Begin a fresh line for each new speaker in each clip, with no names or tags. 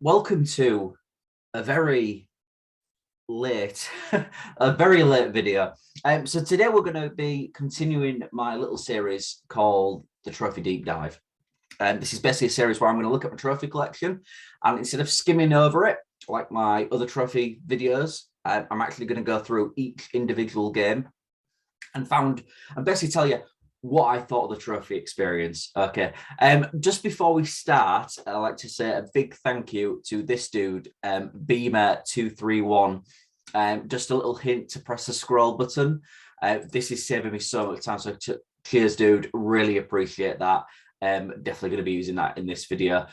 welcome to a very late, a very late video. So today we're going to be continuing my little series called the Trophy Deep Dive. And this is basically a series where I'm going to look at my trophy collection, and instead of skimming over it like my other trophy videos, I'm actually going to go through each individual game and basically tell you what I thought of the trophy experience. Okay. Just before we start, I'd like to say a big thank you to this dude, Beamer231. Just a little hint to press the scroll button. This is saving me so much time. So cheers, dude. Really appreciate that. Definitely going to be using that in this video.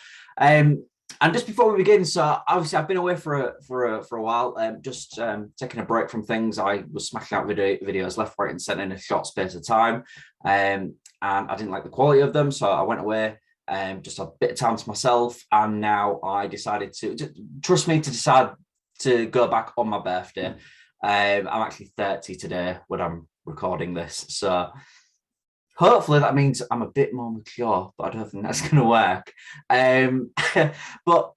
And just before we begin, so obviously I've been away for a while, just taking a break from things. I was smashing out videos left, right, and centre in a short space of time, and I didn't like the quality of them, so I went away, just a bit of time to myself, and now I decided to decide to go back on my birthday. I'm actually 30 today when I'm recording this, so hopefully that means I'm a bit more mature, but I don't think that's going to work. But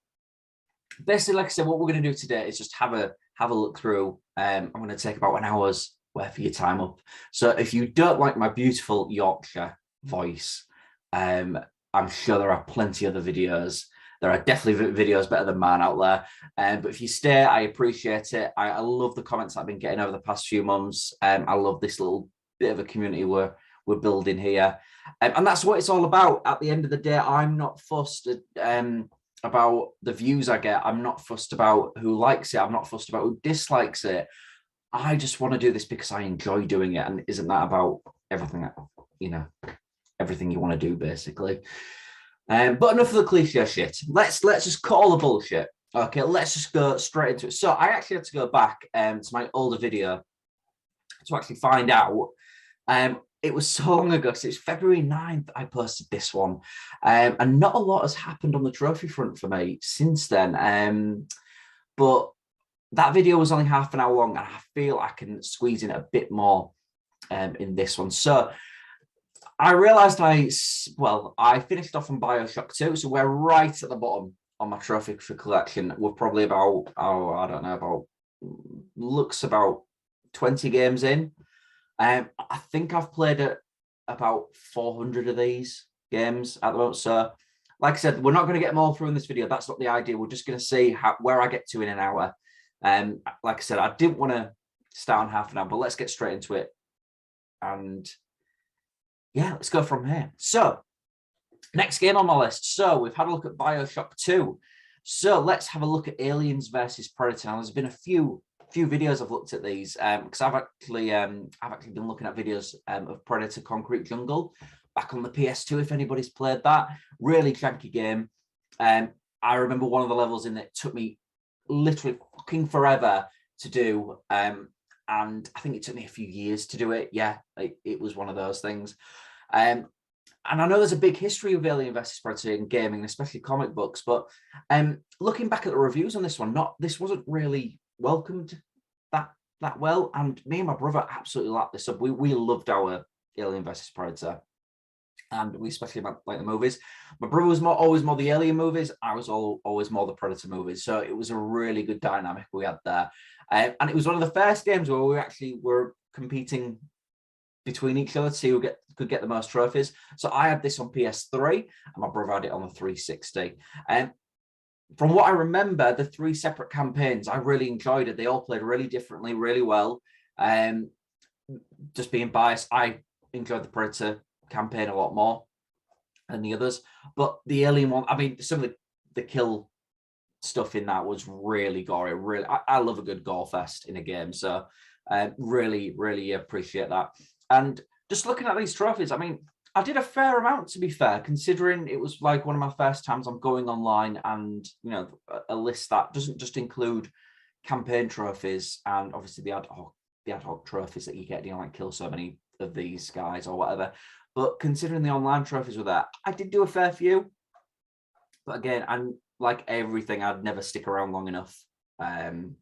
basically, like I said, what we're going to do today is just have a look through. I'm going to take about an hour's worth of your time up. So if you don't like my beautiful Yorkshire voice, I'm sure there are plenty of other videos. There are definitely videos better than mine out there. But if you stay, I appreciate it. I love the comments I've been getting over the past few months. I love this little bit of a community we're building here, and that's what it's all about. At the end of the day, I'm not fussed about the views I get. I'm not fussed about who likes it. I'm not fussed about who dislikes it. I just want to do this because I enjoy doing it, and isn't that about everything everything you want to do, basically? But enough of the cliche shit. Let's just call the bullshit. Okay, let's just go straight into it. So I actually had to go back to my older video to actually find out. It was so long ago, so it's February 9th I posted this one, and not a lot has happened on the trophy front for me since then, but that video was only half an hour long, and I feel I can squeeze in a bit more in this one. So I realized I finished off on BioShock 2, so we're right at the bottom on my trophy for collection. We're probably about 20 games in. I think I've played about 400 of these games at the moment. So, like I said, we're not going to get them all through in this video. That's not the idea. We're just going to see where I get to in an hour. Like I said, I didn't want to start on half an hour, but let's get straight into it. And yeah, let's go from here. So, next game on my list. So, we've had a look at BioShock 2. So, let's have a look at Aliens versus Predator. Now, there's been a few videos I've looked at these because I've actually been looking at videos of Predator Concrete Jungle back on the PS2. If anybody's played that, really janky game. I remember one of the levels in it took me literally fucking forever to do, and I think it took me a few years to do it. Yeah, it was one of those things. And I know there's a big history of Alien vs Predator in gaming, especially comic books. But looking back at the reviews on this one, this wasn't really welcomed that well, and me and my brother absolutely lapped this up. We loved our Alien vs Predator, and we especially like the movies. My brother was always more the Alien movies. I was always more the Predator movies. So it was a really good dynamic we had there, and it was one of the first games where we actually were competing between each other to see who could get the most trophies. So I had this on PS3, and my brother had it on the 360. From what I remember, the 3 separate campaigns, I really enjoyed it. They all played really differently, really well. Just being biased, I enjoyed the Predator campaign a lot more than the others. But the Alien one, I mean, some of the kill stuff in that was really gory. Really, I love a good gore fest in a game. So really, really appreciate that. And just looking at these trophies, I mean, I did a fair amount, to be fair, considering it was like one of my first times I'm going online, and a list that doesn't just include campaign trophies and obviously the ad hoc trophies that you get, like kill so many of these guys or whatever. But considering the online trophies were there, I did do a fair few. But again, and like everything, I'd never stick around long enough to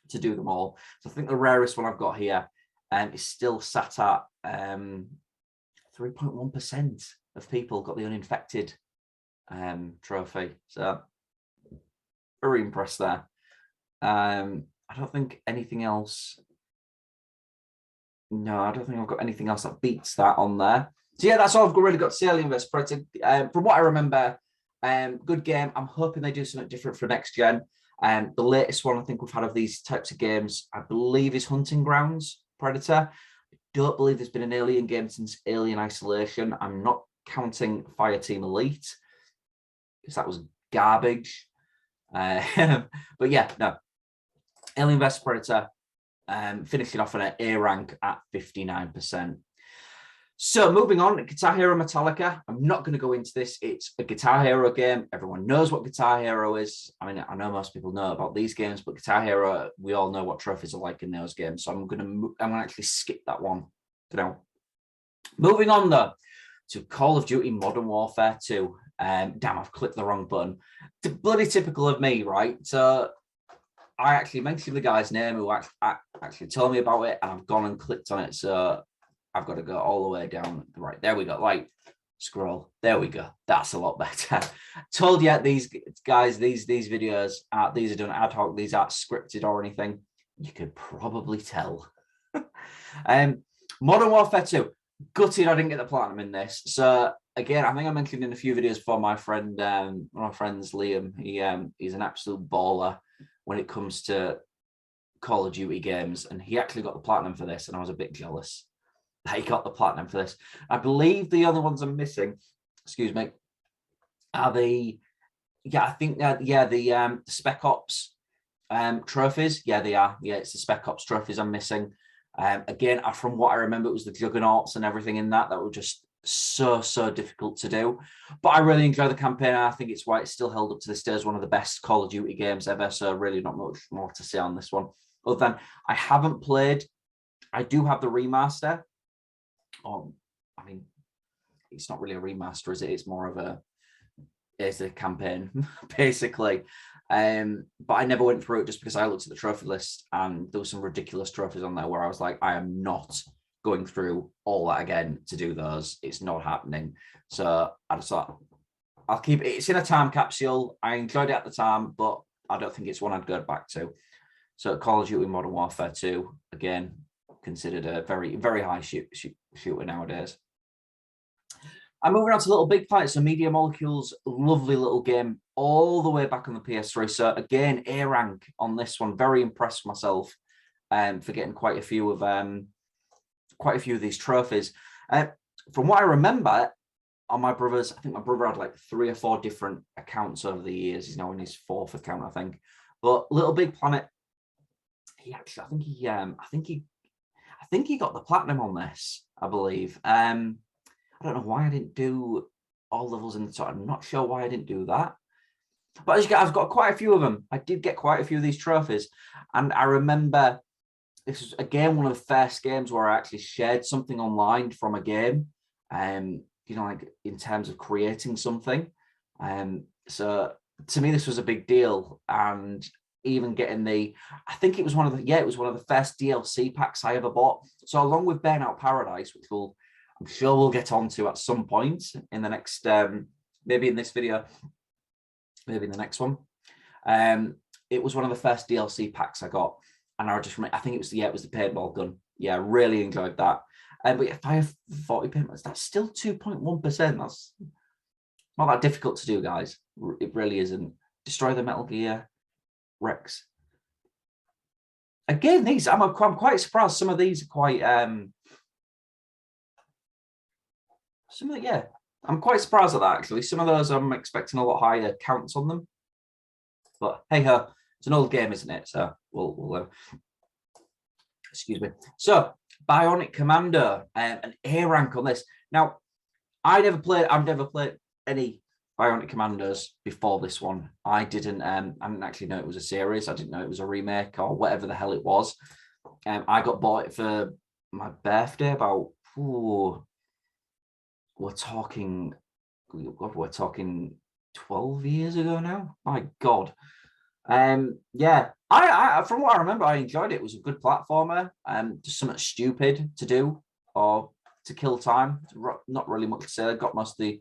do them all. So I think the rarest one I've got here is still sat at 3.1% of people got the uninfected trophy. So very impressed there. I don't think anything else. No, I don't think I've got anything else that beats that on there. So yeah, that's all I've really got to say. Alien vs Predator. From what I remember, good game. I'm hoping they do something different for next gen. The latest one I think we've had of these types of games, I believe, is Hunting Grounds Predator. I don't believe there's been an Alien game since Alien Isolation. I'm not counting Fireteam Elite because that was garbage. But yeah, no. Alien vs Predator, finishing off on an A rank at 59%. So moving on, Guitar Hero Metallica. I'm not going to go into this. It's a Guitar Hero game. Everyone knows what Guitar Hero is. I mean, I know most people know about these games, but Guitar Hero, we all know what trophies are like in those games. So I'm going to actually skip that one for now. Moving on though to Call of Duty Modern Warfare 2. Damn, I've clicked the wrong button. It's bloody typical of me, right? So I actually mentioned the guy's name who actually told me about it, and I've gone and clicked on it. So I've got to go all the way down. Right, there we go. Like, scroll. There we go. That's a lot better. Told you these guys, these videos, these are done ad hoc. These aren't scripted or anything. You could probably tell. Modern Warfare 2. Gutted I didn't get the platinum in this. So again, I think I mentioned in a few videos before, my friend, one of my friends, Liam, he's an absolute baller when it comes to Call of Duty games, and he actually got the platinum for this, and I was a bit jealous that he got the platinum for this. I believe the other ones I'm missing, excuse me, are the Spec Ops trophies. Yeah, they are. Yeah, it's the Spec Ops trophies I'm missing. Again, from what I remember, it was the Juggernauts and everything in that were just so difficult to do. But I really enjoy the campaign. I think it's why it's still held up to this day as one of the best Call of Duty games ever. So really not much more to say on this one. Other than I haven't played. I do have the remaster. I mean, it's not really a remaster, is it? It's more of it's a campaign, basically. But I never went through it just because I looked at the trophy list and there were some ridiculous trophies on there where I was like, I am not going through all that again to do those. It's not happening. So I just thought I'll keep it. It's in a time capsule. I enjoyed it at the time, but I don't think it's one I'd go back to. So Call of Duty Modern Warfare 2, again, considered a very, very high shooter nowadays. I'm moving on to Little Big Fight. So Media Molecules, lovely little game, all the way back on the PS3. So again, A rank on this one. Very impressed with myself for getting quite a few of these trophies. From what I remember, on my brother's, I think my brother had like 3 or 4 different accounts over the years. He's now in his 4th account, I think. But Little Big Planet, he actually, I think he got the platinum on this, I believe. I don't know why I didn't do all levels in the top. I'm not sure why I didn't do that. But as you get, I've got quite a few of them. I did get quite a few of these trophies. And I remember this was, again, one of the first games where I actually shared something online from a game, like in terms of creating something. So to me, this was a big deal. And even getting I think it was one of the first DLC packs I ever bought. So along with Burnout Paradise, which I'm sure we'll get onto at some point in the next, maybe in this video, maybe in the next one. It was one of the first DLC packs I got, and I think it was the paintball gun. Yeah, I really enjoyed that. But if I have 40 paintballs, that's still 2.1%. That's not that difficult to do, guys. It really isn't. Destroy the Metal Gear Rex. Again, I'm quite surprised. Some of these are quite I'm quite surprised at that, actually. Some of those I'm expecting a lot higher counts on them. But hey ho, it's an old game, isn't it? So we'll excuse me. So Bionic Commando, an A rank on this. Now, I've never played any Bionic Commandos before this one. I didn't actually know it was a series. I didn't know it was a remake or whatever the hell it was. I got bought it for my birthday about we're talking 12 years ago now. My God. Yeah, I from what I remember, I enjoyed it. It was a good platformer. Just something stupid to do or to kill time. Not really much to say. I got most of the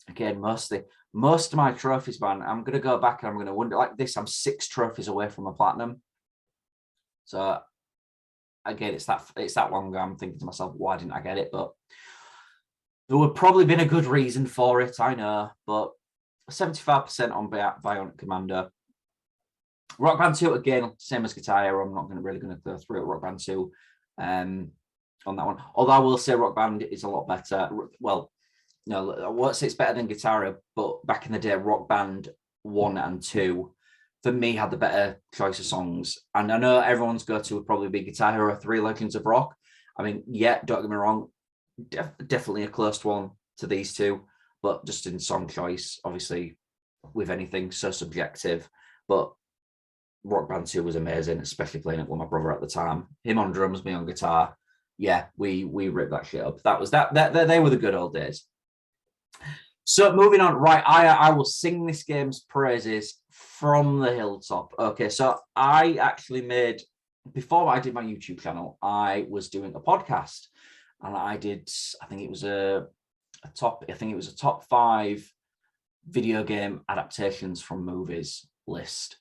again, most of my trophies, man, I'm going to go back and I'm going to wonder, like this, I'm 6 trophies away from a platinum. So again, it's that long ago. I'm thinking to myself, why didn't I get it? But there would probably been a good reason for it, I know, but 75% on Bionic Commando. Rock Band 2, again, same as Guitar Hero. I'm not really going to go through it. Rock Band 2 on that one. Although I will say Rock Band is a lot better. Well, no, I won't say it's better than Guitar Hero, but back in the day, Rock Band 1 and 2, for me, had the better choice of songs. And I know everyone's go-to would probably be Guitar Hero 3 Legends of Rock. I mean, yeah, don't get me wrong, definitely a close one to these two, but just in song choice, obviously, with anything, so subjective. But Rock Band 2 was amazing, especially playing it with my brother at the time. Him on drums, me on guitar. Yeah, we ripped that shit up. That was that they were the good old days. So moving on, right, I will sing this game's praises from the hilltop. Okay, so I actually made, before I did my YouTube channel, I was doing a podcast, and I think it was a top 5 video game adaptations from movies list,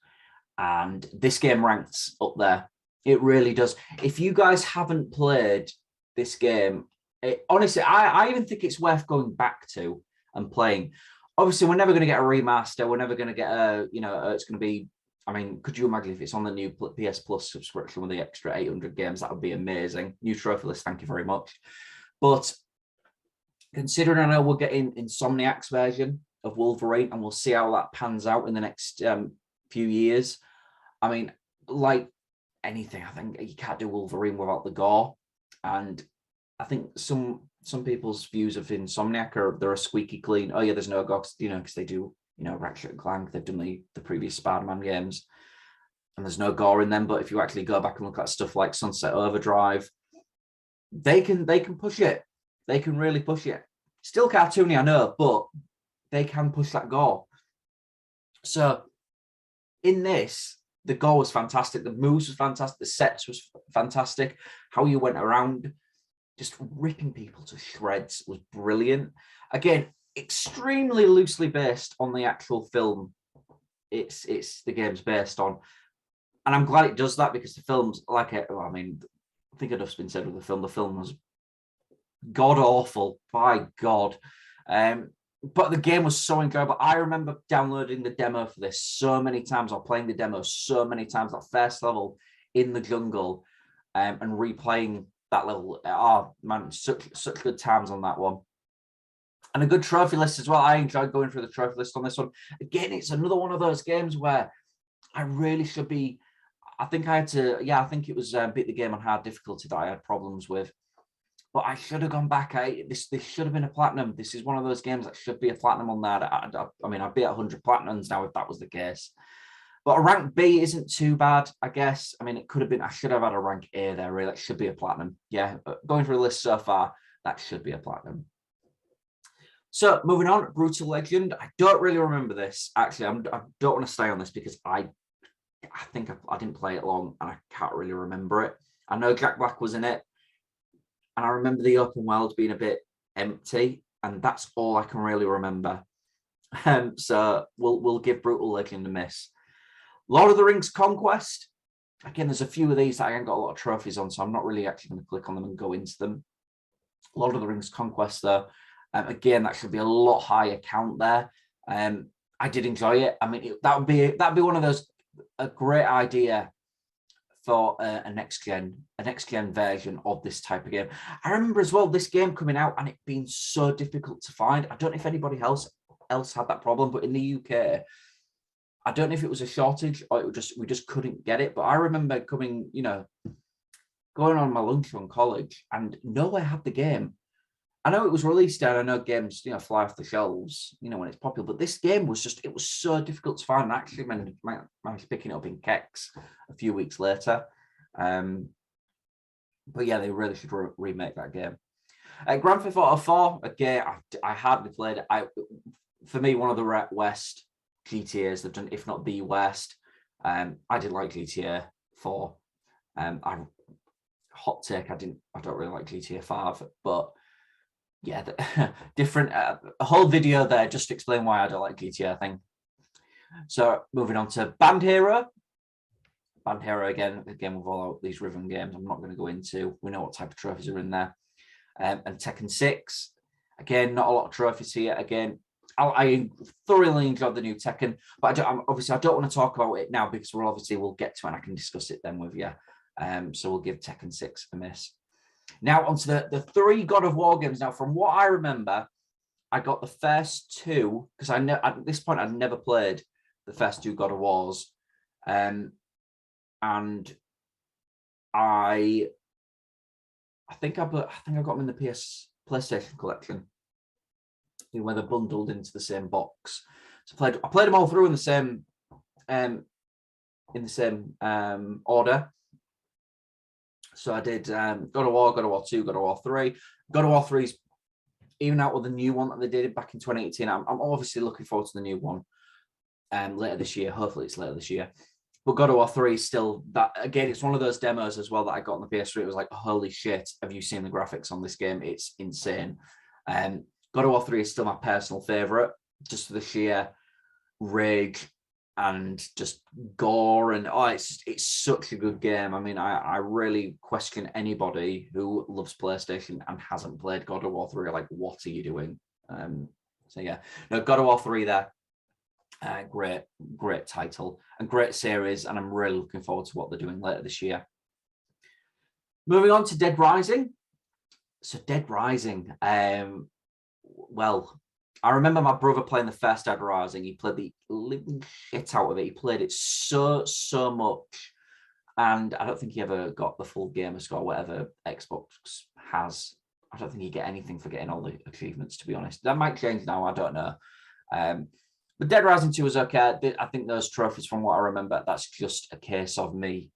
and this game ranks up there. It really does. If you guys haven't played this game, honestly, I even think it's worth going back to and playing. Obviously, we're never going to get a remaster. We're never going to get it's going to be, I mean, could you imagine if it's on the new PS Plus subscription with the extra 800 games? That would be amazing. New trophy list, thank you very much. But considering I know we're getting Insomniac's version of Wolverine, and we'll see how that pans out in the next few years. I mean, like anything, I think you can't do Wolverine without the gore. And I think some people's views of Insomniac are they're a squeaky clean. Oh yeah, there's no gore, because they do, Ratchet and Clank. They've done the previous Spider-Man games, and there's no gore in them. But if you actually go back and look at stuff like Sunset Overdrive, they can push it. They can really push it. Still cartoony, I know, but they can push that gore. So in this, the gore was fantastic. The moves was fantastic. The sets was fantastic. How you went around just ripping people to shreds was brilliant. Again, extremely loosely based on the actual film it's the game's based on. And I'm glad it does that, because the film's like it. Well, I mean, I think enough's been said with the film. The film was god awful, by God. But the game was so enjoyable. I remember downloading the demo for this so many times, or playing the demo so many times. That first level in the jungle, and replaying that level. Oh man, such good times on that one. And a good trophy list as well. I enjoyed going through the trophy list on this one. Again, it's another one of those games where I really should be. I think I had to. Yeah, I think it was beat the game on hard difficulty that I had problems with. But I should have gone back. This should have been a platinum. This is one of those games that should be a platinum on there. I mean, I'd be at 100 platinums now if that was the case. But a rank B isn't too bad, I guess. I mean, it could have been. I should have had a rank A there. Really, it should be a platinum. Yeah, going through the list so far, that should be a platinum. So moving on, Brutal Legend. I don't really remember this. Actually, I don't want to stay on this because I think I didn't play it long and I can't really remember it. I know Jack Black was in it, and I remember the open world being a bit empty, and that's all I can really remember. So we'll give Brutal Legend a miss. Lord of the Rings Conquest. Again, there's a few of these that I haven't got a lot of trophies on, so I'm not really actually going to click on them and go into them. Lord of the Rings Conquest, though, again, that should be a lot higher count there. I did enjoy it. I mean, that'd be one of those, a great idea for a next gen version of this type of game. I remember as well this game coming out and it being so difficult to find. I don't know if anybody else had that problem, but in the UK, I don't know if it was a shortage or we just couldn't get it. But I remember going on my lunch from college and nowhere had the game. I know it was released and I know games, fly off the shelves, when it's popular, but this game was so difficult to find. And actually managed picking it up in Kex a few weeks later. But yeah, they really should remake that game. Grand Theft Auto 4, again, I hardly played it. For me, one of the worst GTAs they've done, if not the worst. I did like GTA 4. Hot take, I don't really like GTA 5, but yeah, different, a whole video there just to explain why I don't like GTA, I think. So moving on to Band Hero. Band Hero again with all these rhythm games I'm not going to go into. We know what type of trophies are in there. And Tekken 6. Again, not a lot of trophies here. Again, I thoroughly enjoyed the new Tekken, but obviously I don't want to talk about it now because we'll get to it and I can discuss it then with you. So we'll give Tekken 6 a miss. Now onto the 3 God of War games. Now, from what I remember, I got the first 2 because at this point I'd never played the first 2 God of Wars, and I think I got them in the PlayStation collection, where they're bundled into the same box. So I played them all through in the same order. So I did God of War, God of War 2, God of War 3. God of War 3's even out with the new one that they did back in 2018. I'm obviously looking forward to the new one later this year. Hopefully it's later this year. But God of War 3 is still that, again, it's one of those demos as well that I got on the PS3. It was like, holy shit, have you seen the graphics on this game? It's insane. God of War 3 is still my personal favorite, just for the sheer rage and just gore, and it's such a good game. I mean, I really question anybody who loves PlayStation and hasn't played God of War 3. Like, what are you doing? So yeah, no, God of War 3 there. Great title and great series, and I'm really looking forward to what they're doing later this year. Moving on to Dead Rising. So Dead Rising, well, I remember my brother playing the first Dead Rising. He played the living shit out of it. He played it so much, and I don't think he ever got the full gamer score, whatever Xbox has. I don't think you get anything for getting all the achievements, to be honest. That might change now, I don't know. But Dead Rising 2 was okay. I think those trophies, from what I remember, that's just a case of me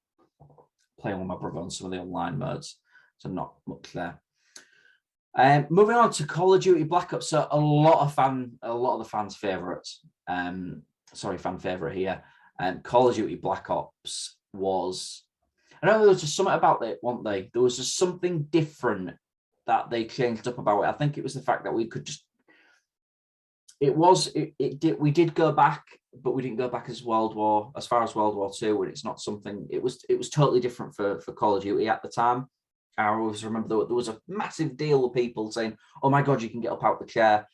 playing with my brother on some of the online modes. So not much there. Moving on to Call of Duty Black Ops. So a lot of the fans' favourites. Fan favourite here. Call of Duty Black Ops was, I don't know, there was just something about it, weren't they? There was just something different that they changed up about it. I think it was the fact that we could just, we did go back, but we didn't go back as far as World War II, and it's not something, it was totally different for Call of Duty at the time. I always remember there was a massive deal with people saying, oh my God, you can get up out the chair,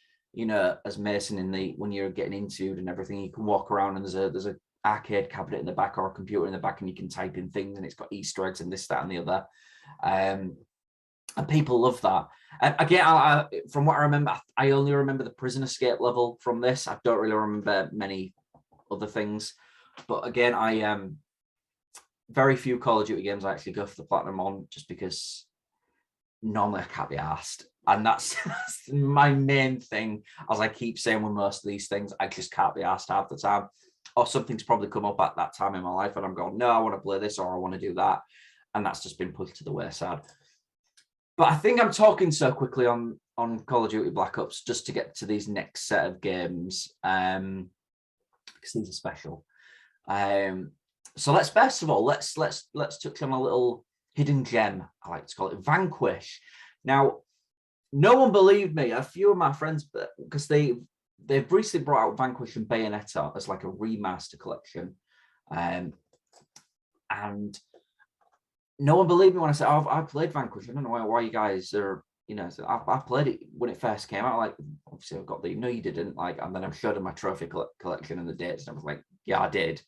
as Mason when you're getting interviewed and everything, you can walk around and there's a arcade cabinet in the back or a computer in the back, and you can type in things and it's got Easter eggs and this, that, and the other. And people love that. Again, from what I remember, I only remember the prison escape level from this. I don't really remember many other things. But again, very few Call of Duty games I actually go for the platinum on, just because normally I can't be asked. And that's my main thing, as I keep saying with most of these things, I just can't be asked half the time. Or something's probably come up at that time in my life and I'm going, no, I want to play this or I want to do that. And that's just been pushed to the wayside. But I think I'm talking so quickly on Call of Duty Black Ops just to get to these next set of games, because these are special. So let's first of all let's touch on a little hidden gem, I like to call it, Vanquish. Now, no one believed me. A few of my friends, because they've recently brought out Vanquish and Bayonetta as like a remaster collection, and no one believed me when I said, oh, I played Vanquish. I don't know why you guys are, I played it when it first came out. Like, obviously I've got no, you didn't. Like, and then I showed them my trophy collection and the dates, and I was like, yeah, I did.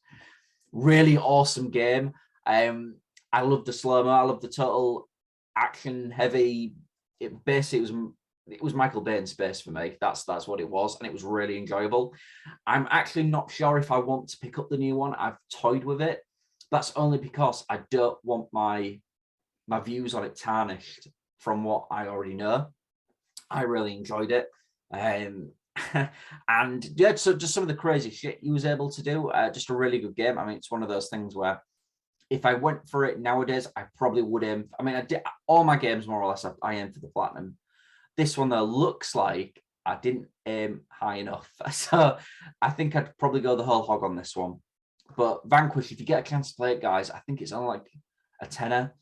Really awesome game. I love the slow-mo. I love the total action heavy. It was Michael Bay in space for me. That's what it was, and it was really enjoyable. I'm actually not sure if I want to pick up the new one. I've toyed with it. That's only because I don't want my views on it tarnished from what I already know. I really enjoyed it. And yeah, so just some of the crazy shit he was able to do. Just a really good game. I mean, it's one of those things where if I went for it nowadays, I probably would aim. I mean, I did all my games more or less. I aim for the platinum. This one though looks like I didn't aim high enough, so I think I'd probably go the whole hog on this one. But Vanquish, if you get a chance to play it, guys, I think it's only like a tenner.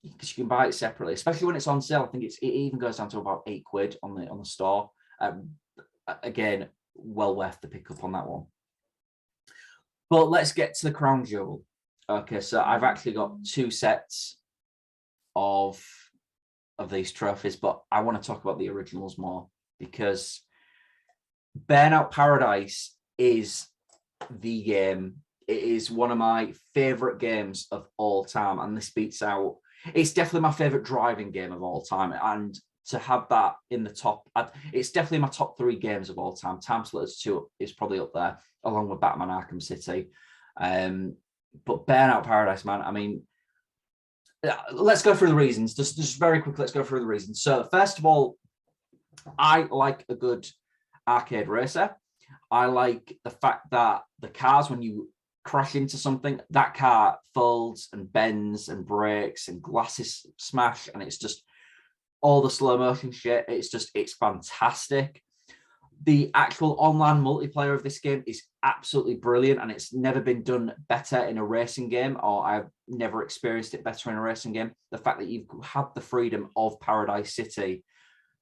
because you can buy it separately, especially when it's on sale. I think it even goes down to about £8 on the store. Again, well worth the pickup on that one. But let's get to the crown jewel. Okay, so I've actually got 2 sets of these trophies, but I want to talk about the originals more, because Burnout Paradise is the game. It is one of my favorite games of all time, and this beats out. It's definitely my favorite driving game of all time, and to have that in the top, it's definitely my top 3 games of all time. Time Splitters 2 is probably up there, along with Batman Arkham City. But Burnout Paradise, man, I mean, let's go through the reasons. Just very quickly, let's go through the reasons. So first of all, I like a good arcade racer. I like the fact that the cars, when you crash into something, that car folds and bends and breaks and glasses smash, and it's just all the slow motion shit. It's fantastic. The actual online multiplayer of this game is absolutely brilliant, and it's never been done better in a racing game, or I've never experienced it better in a racing game. The fact that you've had the freedom of Paradise City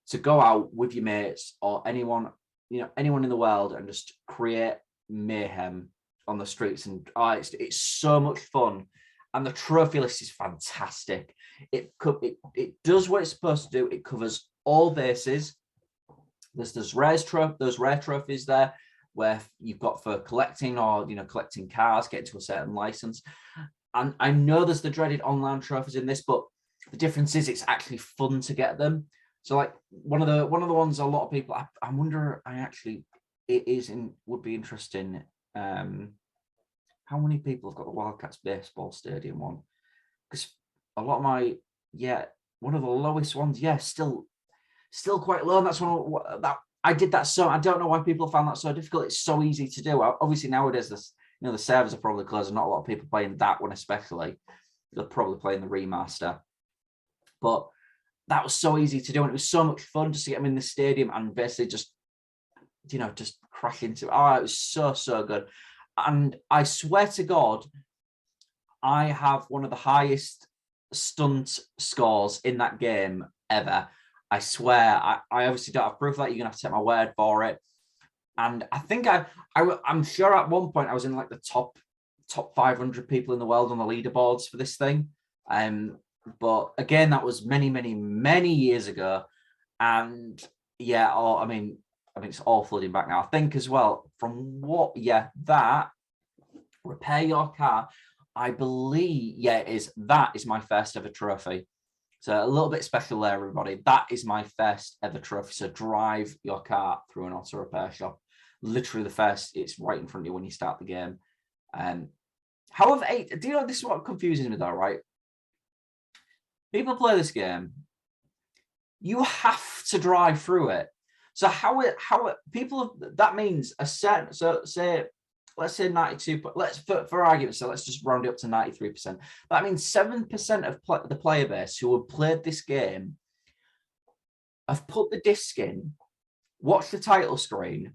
to go out with your mates or anyone in the world and just create mayhem on the streets, and it's so much fun. And the trophy list is fantastic. It does what it's supposed to do. It covers all bases. There's those rare trophies there where you've got for collecting, or collecting cars, getting to a certain license. And I know there's the dreaded online trophies in this, but the difference is it's actually fun to get them. So like one of the ones a lot of people, I wonder, would be interesting. How many people have got the Wildcats baseball stadium one? Because a lot of one of the lowest ones, still quite low. And that's one that I did that. So I don't know why people found that so difficult. It's so easy to do. Obviously nowadays, the servers are probably closed, and not a lot of people playing that one, especially. They're probably playing the remaster. But that was so easy to do, and it was so much fun just to get them in the stadium and basically just crash into it. Oh, it was so good. And I swear to God, I have one of the highest stunt scores in that game ever. I swear. I obviously don't have proof of that. You're gonna have to take my word for it. And I think I'm sure at one point I was in like the top 500 people in the world on the leaderboards for this thing. But again, that was many years ago. And yeah, I mean, it's all flooding back now. I think as well, from that repair your car, I believe, that is my first ever trophy. So a little bit special there, everybody. That is my first ever trophy. So drive your car through an auto repair shop. Literally the first, it's right in front of you when you start the game. However, do you know, this is what confuses me though, right? People play this game, you have to drive through it. So that means a certain, so let's say 92, but for argument's sake, let's just round it up to 93%. That means 7% of the player base who have played this game have put the disc in, watched the title screen,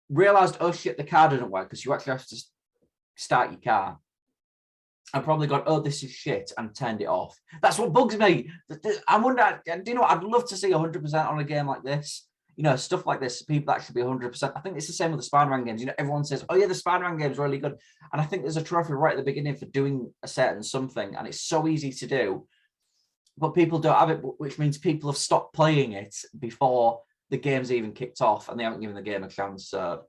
realized, oh shit, the car doesn't work, because you actually have to start your car, and probably gone, oh, this is shit, and turned it off. That's what bugs me. I wonder, do you know what? I'd love to see 100% on a game like this. Stuff like this, people that should be 100%. I think it's the same with the Spider-Man games. Everyone says, oh yeah, the Spider-Man game's really good. And I think there's a trophy right at the beginning for doing a certain something, and it's so easy to do. But people don't have it, which means people have stopped playing it before the game's even kicked off, and they haven't given the game a chance. So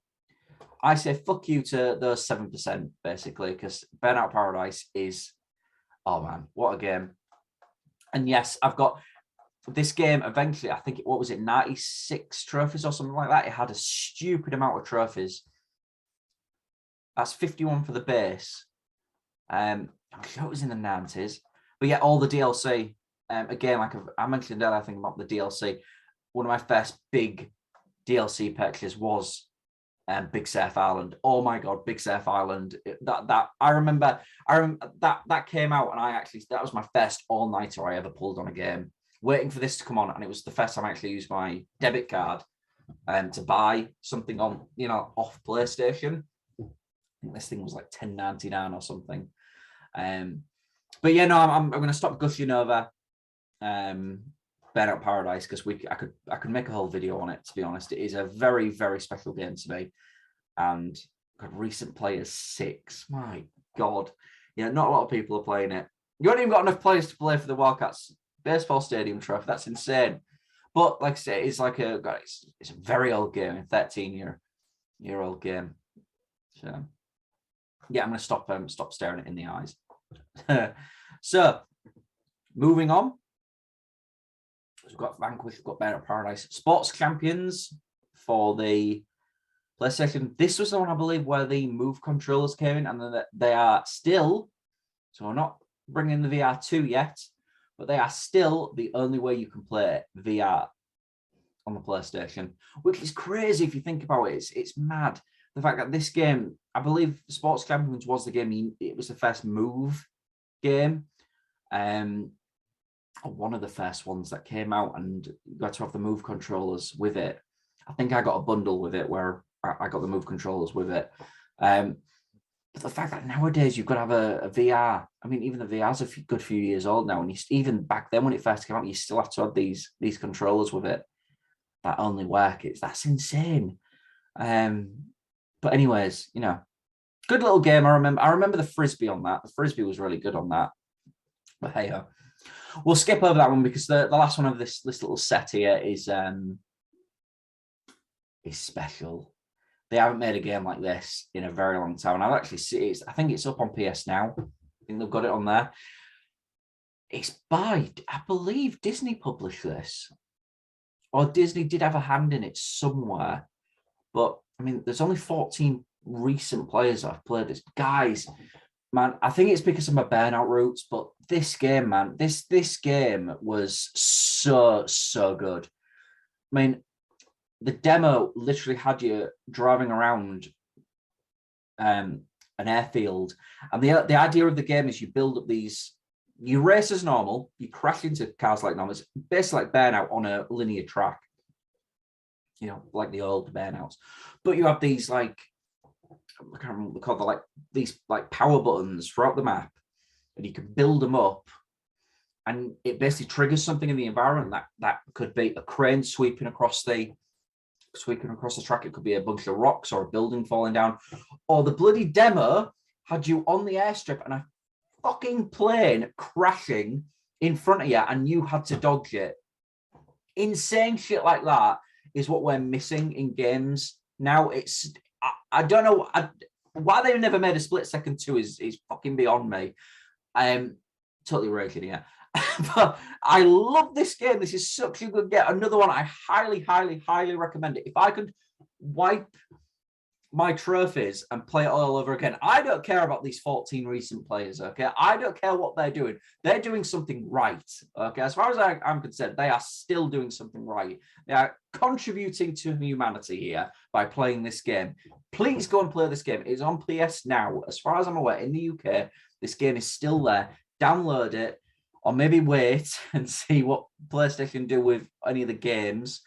I say fuck you to those 7%, basically, because Burnout Paradise is, oh man, what a game. And yes, I've got this game eventually, I think, 96 trophies or something like that? It had a stupid amount of trophies. That's 51 for the base. I'm sure it was in the 90s. But yeah, all the DLC. Again, like I mentioned earlier, I think about the DLC. One of my first big DLC purchases was Big Surf Island. Oh my God, Big Surf Island. That I remember that came out, and that was my first all-nighter I ever pulled on a game, waiting for this to come on, and it was the first time I actually used my debit card to buy something on, off PlayStation. I think this thing was like $10.99 or something. But But yeah, no, I'm going to stop gushing over Burnout Paradise because I could make a whole video on it. To be honest, it is a very, very special game to me, and got recent players 6. My God, yeah, not a lot of people are playing it. You haven't even got enough players to play for the Wildcats Baseball Stadium Trophy. That's insane. But like I say, it's like it's a very old game, a 13-year-old game. So yeah, I'm going to stop staring it in the eyes. So moving on, we've got Vanquish, we've got Burnout Paradise, Sports Champions for the PlayStation. This was the one, I believe, where the Move controllers came in, and they are still, so we're not bringing the VR 2 yet, but they are still the only way you can play VR on the PlayStation, which is crazy if you think about it. It's mad. The fact that this game, I believe Sports Champions was the game, it was the first Move game. One of the first ones that came out, and you got to have the Move controllers with it. I think I got a bundle with it where I got the Move controllers with it. But the fact that nowadays you've got to have a VR, I mean, even the VR's a good few years old now, and even back then when it first came out, you still have to have these controllers with it that only work. That's insane. But anyways, you know, good little game. I remember the frisbee on that. The frisbee was really good on that. But hey, we'll skip over that one because the last one of this little set here is special. They haven't made a game like this in a very long time. And I've actually seen it. I think it's up on PS Now. I think they've got it on there. It's by, I believe, Disney published this. Or Disney did have a hand in it somewhere. But, I mean, there's only 14 recent players that have played this. Guys, man, I think it's because of my Burnout roots, but this game, man, this game was so good. I mean, the demo literally had you driving around an airfield, and the idea of the game is you build up these, you race as normal, you crash into cars like normal. It's basically like Burnout on a linear track, you know, like the old Burnouts, but you have these like, I can't remember what they're called, they're like these like power buttons throughout the map, and you can build them up, and it basically triggers something in the environment that could be a crane sweeping across the track. It could be a bunch of rocks or a building falling down, or the bloody demo had you on the airstrip and a fucking plane crashing in front of you and you had to dodge it. Insane shit like that is what we're missing in games now. I don't know why they've never made a Split Second 2 is fucking beyond me. I am totally raging here. But I love this game. This is such a good game. Another one I highly recommend it. If I could wipe my trophies and play it all over again, I don't care about these 14 recent players, okay? I don't care what they're doing. They're doing something right, okay? As far as I'm concerned, they are still doing something right. They are contributing to humanity here by playing this game. Please go and play this game. It's on PS Now. As far as I'm aware, in the UK, this game is still there. Download it. Or maybe wait and see what PlayStation do with any of the games,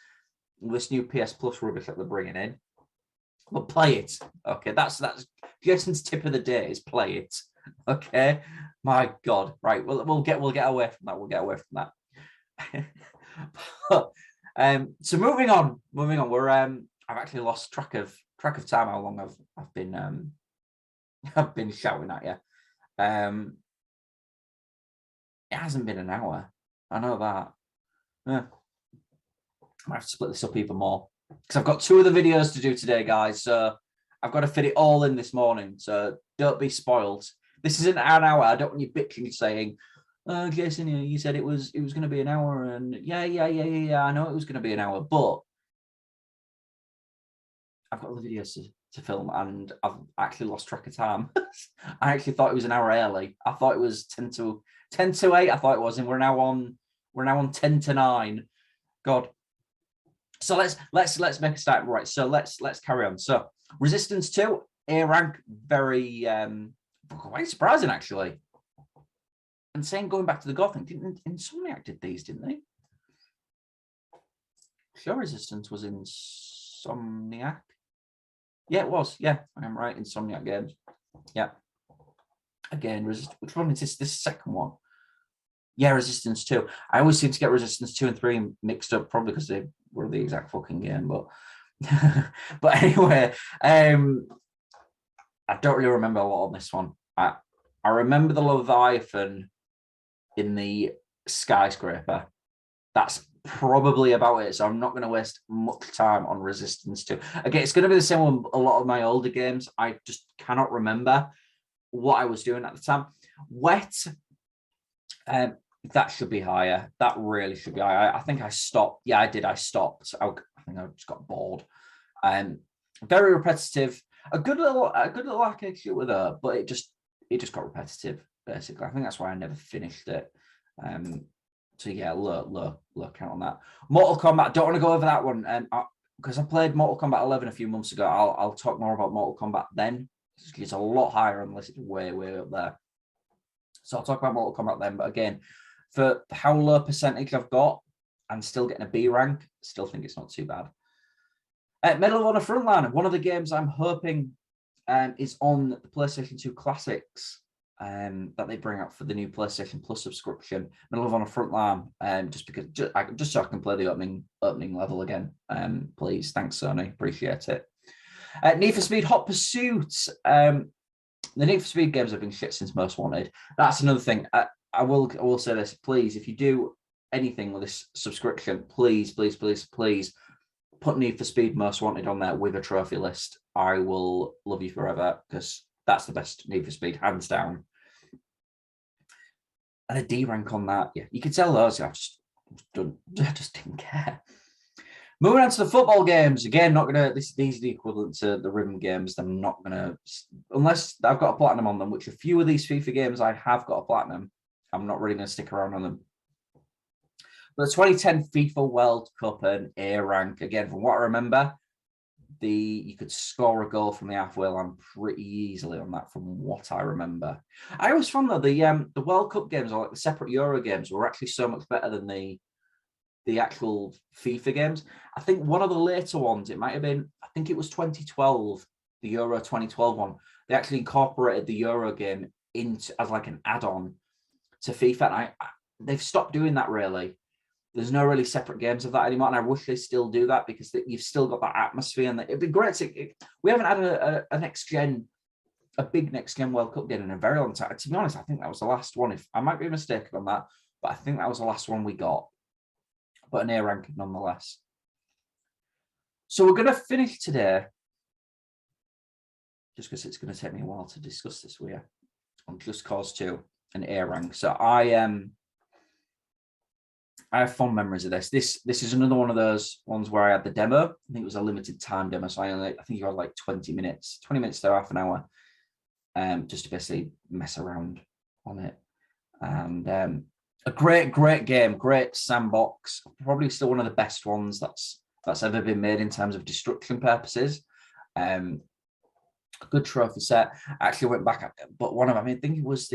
this new PS Plus rubbish that they're bringing in. But play it, okay? That's Jason's tip of the day is play it, okay? My God, right? We'll get away from that. We'll get away from that. So moving on. We're I've actually lost track of time. How long I've been shouting at you. It hasn't been an hour. I know that. Yeah. I might have to split this up even more because I've got 2 other videos to do today, guys. So I've got to fit it all in this morning. So don't be spoiled. This isn't an hour. I don't want you bitching saying, "Oh, Jason, you said it was going to be an hour," and yeah. I know it was going to be an hour, but I've got other videos to film, and I've actually lost track of time. I actually thought it was an hour early. I thought it was 10 to 8. I thought it was, and we're now on 10 to 9. God. So let's make a start. Right. So let's carry on. So Resistance 2, A rank, very quite surprising actually. And saying going back to the Gothic, didn't Insomniac did these, didn't they? Sure, Resistance was Insomniac. Yeah, it was. Yeah, I'm right. Insomniac Games. Yeah. Again, which one is this second one? Yeah, Resistance 2. I always seem to get Resistance 2 and 3 mixed up, probably because they were the exact fucking game. But but anyway, I don't really remember a lot on this one. I remember the Leviathan in the skyscraper. That's probably about it. So I'm not going to waste much time on Resistance 2. Again, it's going to be the same with a lot of my older games. I just cannot remember what I was doing at the time. Wet, that should be higher. That really should be higher. I think I stopped. Yeah, I did. I stopped. I think I just got bored. Very repetitive. A good little arcade shoot with her, but it just got repetitive. Basically, I think that's why I never finished it. So yeah, low count on that. Mortal Kombat. Don't want to go over that one, because I played Mortal Kombat 11 a few months ago. I'll talk more about Mortal Kombat then. It's a lot higher unless it's way up there. So I'll talk about Mortal Kombat then. But again, for how low percentage I've got, and still getting a B rank, still think it's not too bad. Medal of Honor Frontline, one of the games I'm hoping is on the PlayStation 2 Classics that they bring out for the new PlayStation Plus subscription. Medal of Honor Frontline, just so I can play the opening level again. Please, thanks Sony, appreciate it. Need for Speed Hot Pursuit. The Need for Speed games have been shit since Most Wanted. That's another thing. I will say this, please, if you do anything with this subscription, please put Need for Speed Most Wanted on there with a trophy list. I will love you forever, because that's the best Need for Speed, hands down. And a D rank on that, yeah, you could sell those. I just didn't care. Moving on to the football games, again, not gonna. These are the equivalent to the rhythm games. I'm not gonna, unless I've got a platinum on them, which a few of these FIFA games I have got a platinum. I'm not really gonna stick around on them. But the 2010 FIFA World Cup and A rank, again, from what I remember, you could score a goal from the halfway line pretty easily on that, from what I remember. I always found that the World Cup games, or like the separate Euro games, were actually so much better than the actual FIFA games. I think one of the later ones, it might have been, I think it was 2012, the Euro 2012 one. They actually incorporated the Euro game into as like an add-on to FIFA, and they've stopped doing that really. There's no really separate games of that anymore, and I wish they still do that, because you've still got that atmosphere, and it'd be great. We haven't had a big next gen World Cup game in a very long time. To be honest, I think that was the last one. If I might be mistaken on that, but I think that was the last one we got. But an A ranking nonetheless. So we're going to finish today, just because it's going to take me a while to discuss this with you, on Just Cause 2 and A rank. So I have fond memories of this. This is another one of those ones where I had the demo. I think it was a limited time demo, so I think you had like 20 minutes to half an hour, just to basically mess around on it. And a great game, great sandbox. Probably still one of the best ones that's ever been made in terms of destruction purposes. Good trophy set. I actually went back, but one of them, I think it was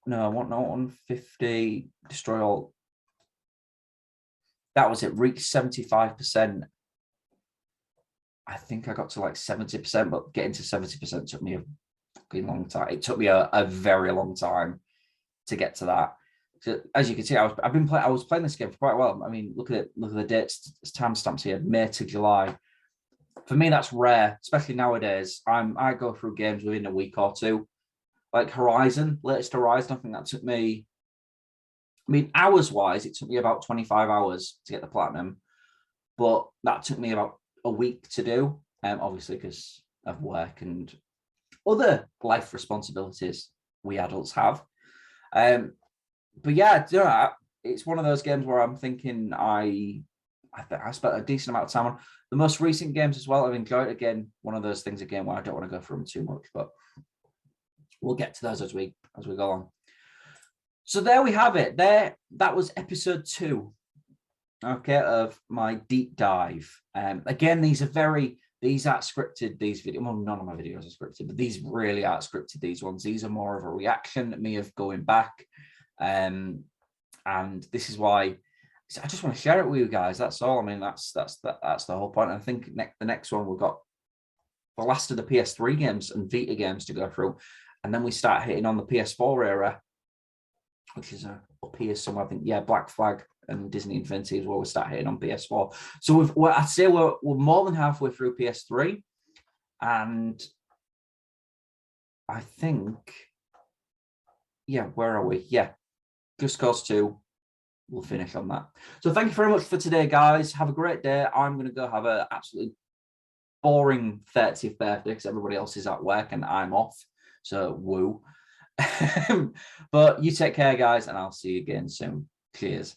I want 150, destroy all. That was it, reached 75%. I think I got to like 70%, but getting to 70% took me a fucking long time. It took me a very long time to get to that. So, as you can see, I was playing this game for quite a while. I mean, look at the dates, timestamps here, May to July. For me, that's rare, especially nowadays. I go through games within a week or two. Like latest Horizon, I think that took me, hours-wise, it took me about 25 hours to get the platinum, but that took me about a week to do, obviously because of work and other life responsibilities we adults have. But yeah, it's one of those games where I'm thinking I spent a decent amount of time on. The most recent games as well, I've enjoyed. Again, one of those things again where I don't want to go through them too much, but we'll get to those as we go on. So there we have it. That was episode 2, okay, of my deep dive. Again, these aren't scripted. These videos, well, none of my videos are scripted, but these really aren't scripted. These ones, these are more of a reaction to me of going back, and this is why I just want to share it with you guys. That's all. I mean, that's the whole point. I think the next one we've got the last of the PS3 games and Vita games to go through. And then we start hitting on the PS4 era, which is up here somewhere. I think, yeah, Black Flag and Disney Infinity is where we start hitting on PS4. So I'd say we're more than halfway through PS3. And I think, yeah, where are we? Yeah, Just Cause 2. We'll finish on that. So thank you very much for today, guys. Have a great day. I'm going to go have an absolutely boring 30th birthday because everybody else is at work and I'm off. So woo. But you take care, guys, and I'll see you again soon. Cheers.